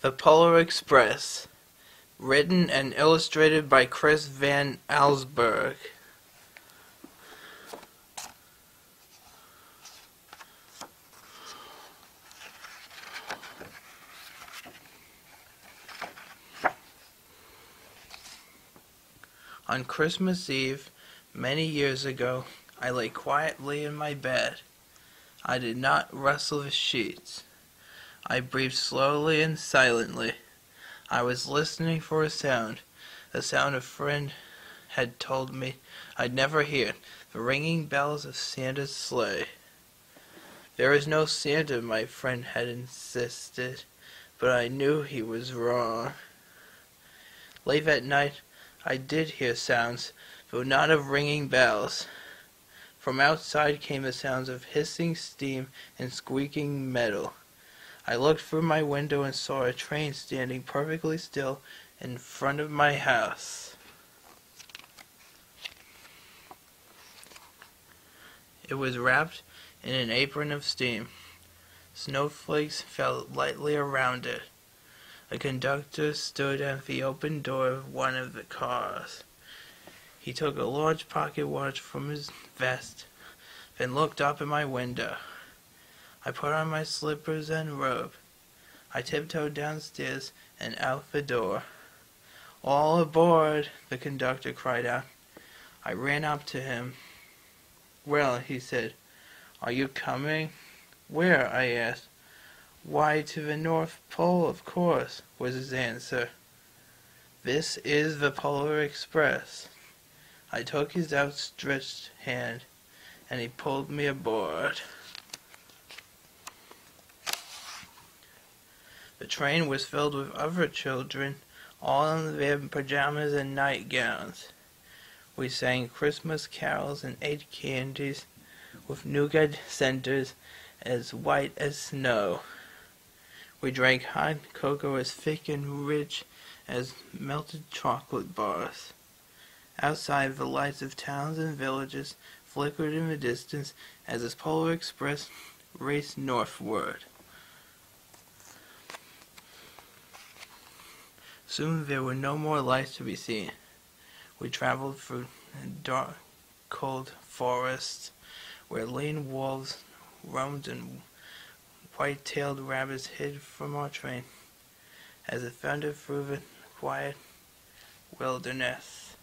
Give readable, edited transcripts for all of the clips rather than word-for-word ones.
The Polar Express, written and illustrated by Chris Van Allsburg. On Christmas Eve, many years ago, I lay quietly in my bed. I did not rustle the sheets. I breathed slowly and silently. I was listening for a sound a friend had told me I'd never hear, the ringing bells of Santa's sleigh. There is no Santa, my friend had insisted, but I knew he was wrong. Late that night, I did hear sounds, though not of ringing bells. From outside came the sounds of hissing steam and squeaking metal. I looked through my window and saw a train standing perfectly still in front of my house. It was wrapped in an apron of steam. Snowflakes fell lightly around it. A conductor stood at the open door of one of the cars. He took a large pocket watch from his vest, then looked up at my window. I put on my slippers and robe. I tiptoed downstairs and out the door. "All aboard!" the conductor cried out. I ran up to him. "Well," he said, "are you coming?" "Where?" I asked. "Why, to the North Pole, of course," was his answer. "This is the Polar Express." I took his outstretched hand, and he pulled me aboard. The train was filled with other children, all in their pajamas and nightgowns. We sang Christmas carols and ate candies with nougat centers as white as snow. We drank hot cocoa as thick and rich as melted chocolate bars. Outside, the lights of towns and villages flickered in the distance as the Polar Express raced northward. Soon there were no more lights to be seen. We traveled through dark, cold forests where lean wolves roamed and white-tailed rabbits hid from our train as it thundered through the quiet wilderness.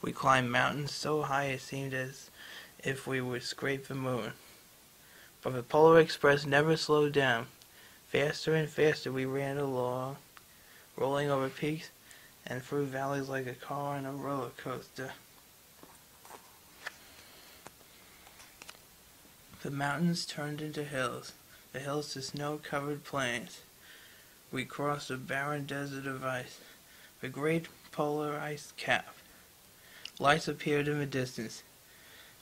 We climbed mountains so high it seemed as if we would scrape the moon. But the Polar Express never slowed down. Faster and faster we ran along, rolling over peaks and through valleys like a car on a roller coaster. The mountains turned into hills, the hills to snow-covered plains. We crossed a barren desert of ice, the great polar ice cap. Lights appeared in the distance.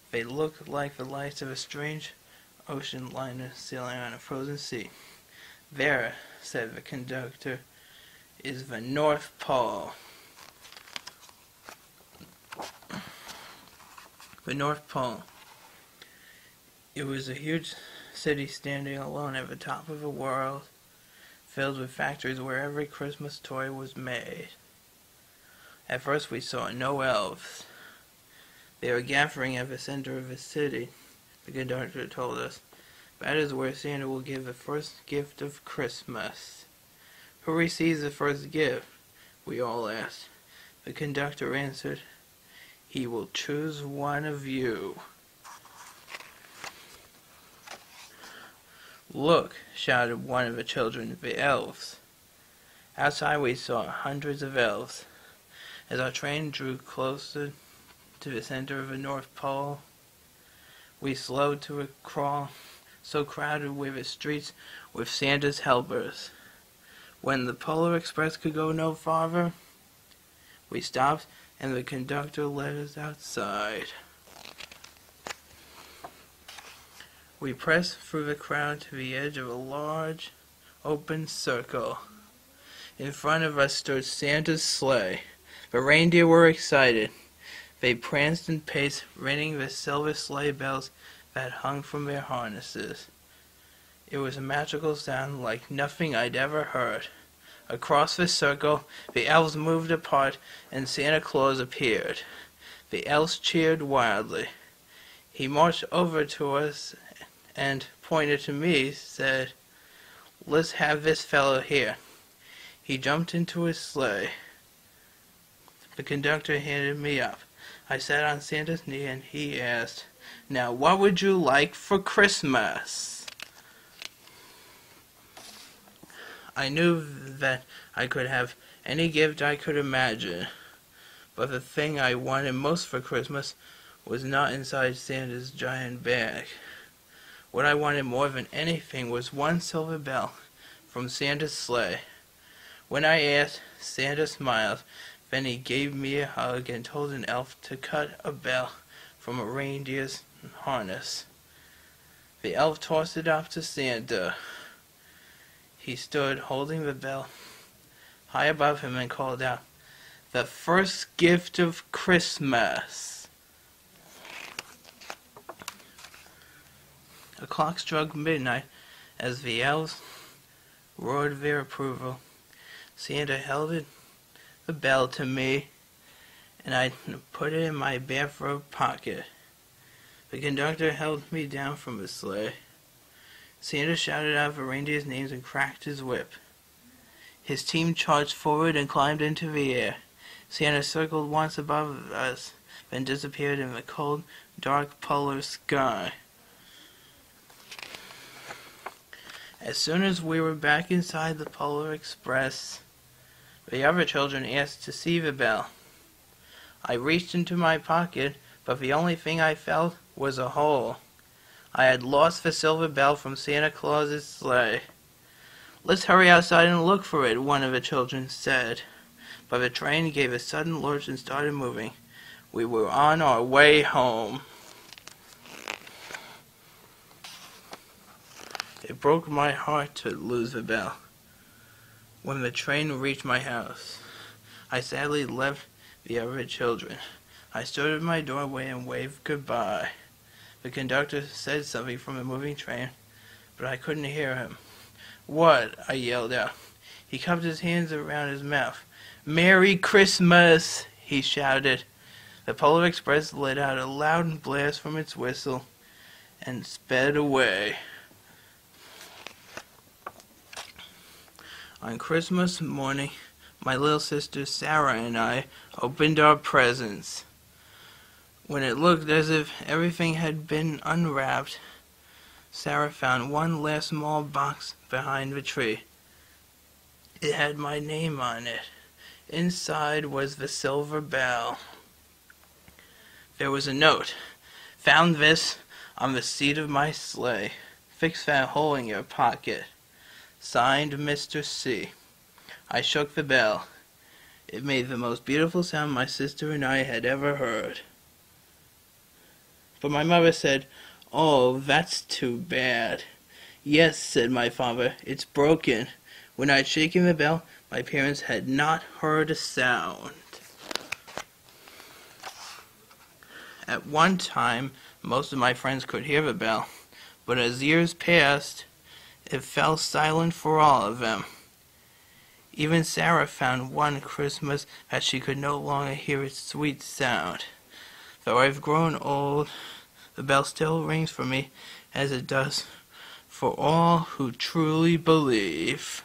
They looked like the lights of a strange ocean liner sailing on a frozen sea. "There," said the conductor, "is the North Pole." The North Pole. It was a huge city standing alone at the top of the world, filled with factories where every Christmas toy was made. At first we saw no elves. They were gathering at the center of the city, the conductor told us. That is where Santa will give the first gift of Christmas. "Who receives the first gift?" we all asked. The conductor answered, "He will choose one of you." "Look," shouted one of the children, "the elves." Outside we saw hundreds of elves. As our train drew closer to the center of the North Pole, we slowed to a crawl. So crowded were the streets with Santa's helpers. When the Polar Express could go no farther, we stopped and the conductor led us outside. We pressed through the crowd to the edge of a large, open circle. In front of us stood Santa's sleigh. The reindeer were excited. They pranced and paced, ringing the silver sleigh bells that hung from their harnesses. It was a magical sound like nothing I'd ever heard. Across the circle, the elves moved apart, and Santa Claus appeared. The elves cheered wildly. He marched over to us and pointed to me, said, "Let's have this fellow here." He jumped into his sleigh. The conductor handed me up. I sat on Santa's knee and he asked, "Now what would you like for Christmas?" I knew that I could have any gift I could imagine, but the thing I wanted most for Christmas was not inside Santa's giant bag. What I wanted more than anything was one silver bell from Santa's sleigh. When I asked, Santa smiled. Then he gave me a hug and told an elf to cut a bell from a reindeer's harness. The elf tossed it off to Santa. He stood holding the bell high above him and called out, "The first gift of Christmas." A clock struck midnight as the elves roared their approval. Santa held the bell to me, and I put it in my bathrobe pocket. The conductor held me down from the sleigh. Santa shouted out the reindeer's names and cracked his whip. His team charged forward and climbed into the air. Santa circled once above us, then disappeared in the cold, dark polar sky. As soon as we were back inside the Polar Express, the other children asked to see the bell. I reached into my pocket, but the only thing I felt was a hole. I had lost the silver bell from Santa Claus's sleigh. "Let's hurry outside and look for it," one of the children said. But the train gave a sudden lurch and started moving. We were on our way home. It broke my heart to lose the bell. When the train reached my house, I sadly left the other children. I stood at my doorway and waved goodbye. The conductor said something from the moving train, but I couldn't hear him. "What?" I yelled out. He cupped his hands around his mouth. "Merry Christmas!" he shouted. The Polar Express let out a loud blast from its whistle and sped away. On Christmas morning, my little sister Sarah and I opened our presents. When it looked as if everything had been unwrapped, Sarah found one last small box behind the tree. It had my name on it. Inside was the silver bell. There was a note. "Found this on the seat of my sleigh. Fix that hole in your pocket. Signed, Mr. C." I shook the bell. It made the most beautiful sound my sister and I had ever heard. But my mother said, "Oh, that's too bad." "Yes," said my father, "it's broken." When I'd shaken the bell, my parents had not heard a sound. At one time, most of my friends could hear the bell, but as years passed, it fell silent for all of them. Even Sarah found one Christmas that she could no longer hear its sweet sound. Though I've grown old, the bell still rings for me as it does for all who truly believe.